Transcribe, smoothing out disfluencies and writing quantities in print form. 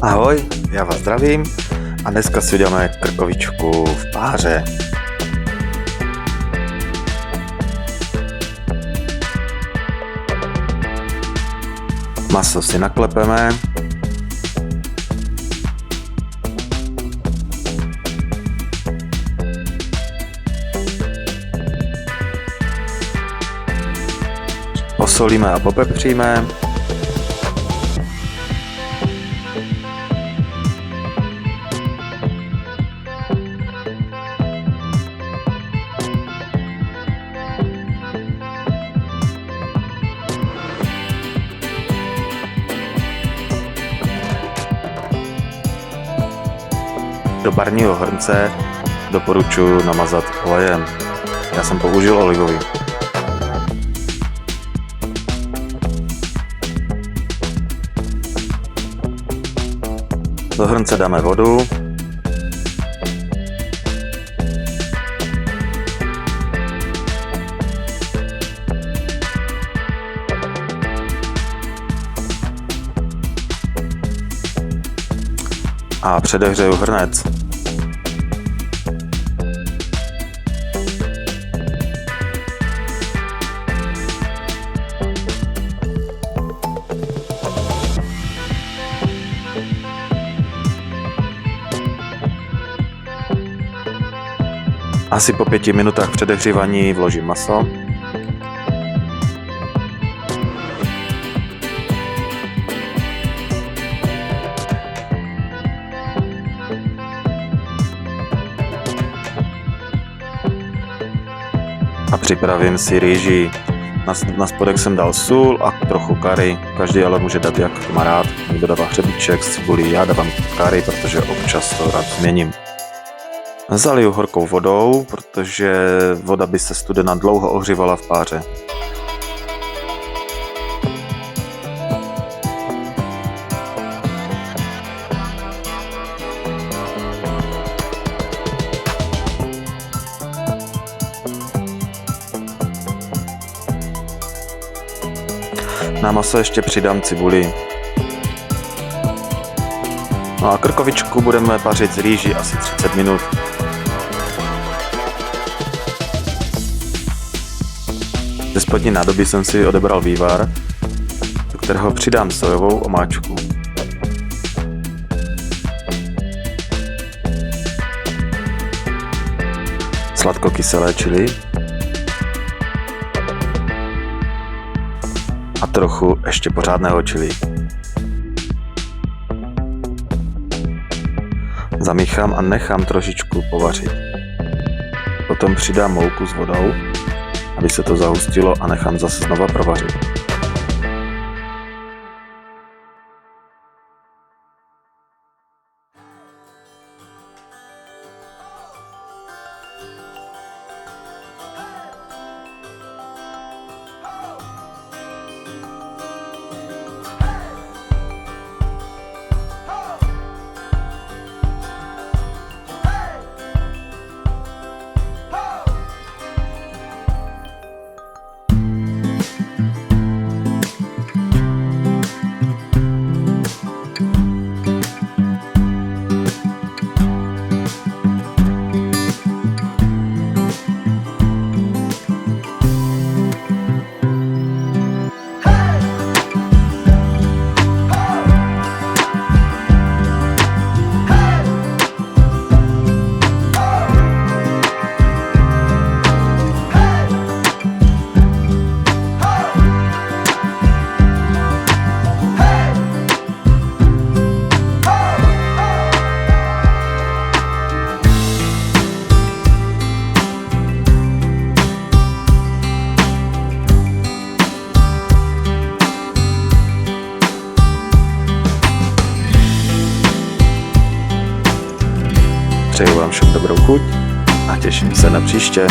Ahoj, já vás zdravím a dneska si uděláme krkovičku v páře. Maso si naklepeme. Posolíme a popepříme. Do parního hrnce doporučuji namazat olejem. Já jsem použil olivový. Do hrnce dáme vodu. A předehřeju hrnec. Asi po 5 minutách předehřívání vložím maso. A připravím si rýži. Na spodek jsem dal sůl a trochu kary. Každý ale může dát, jak to má rád. Někdo dává hřebíček z cibulí, já dávám kary, protože občas to rád změním. Zaliju horkou vodou, protože voda by se studená dlouho ohřívala v páře. Na maso ještě přidám cibuli. No a krkovičku budeme pařit z rýží asi 30 minut. Ze spodní nádoby jsem si odebral vývar, do kterého přidám sojovou omáčku. Sladkokyselé chili a trochu ještě pořádného chili. Zamíchám a nechám trošičku povařit. Potom přidám mouku s vodou, aby se to zahustilo, a nechám zase znova provařit. Přeju vám všem dobrou chuť a těším se na příště.